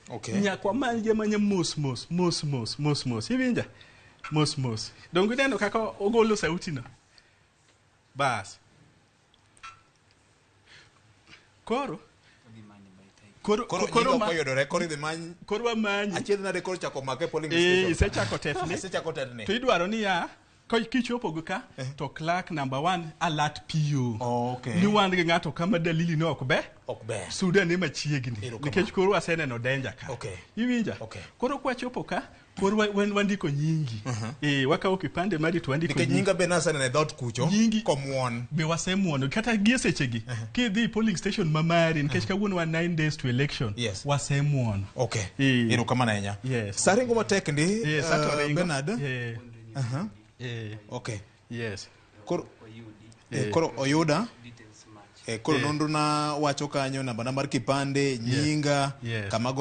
Okay. Nyakwa manje manye mos. Iwinja? Mos. Dongo neno kaka ogolo sauti no. Bas. Koro yodore koro idhi many. Koro wamanyi. Achiedh nade koro chako make polling station. Isechako tetni. Isechako tetni. To idwaro ni ya kichopo ka to clerk number 1 alert PO. Okay. Ni wan gi ng'ato kama dalili no ok ber. Sudan ema chiegni. Nikech koro waseneno danger ka. Okay. Iwinja? Okay. Koro kwachopo ka koro wandiko nyingi. Wakawo kipande mari to wandiko nyingi. Nyinga be nasa ne dot kucho. Nyingi komuon. Be wasemuono kata gie sechegi. Kidhi polling station mamari nikech kawuono wa 9 days to election. Yes. Wasemuono. Okay. Erokamano ahinya. Yes. Saringo matek ndi Bernard. Okay. Yes. Koro oyuda. Koro nonro na wacho kanyo namba mar kipande, nyinga, kama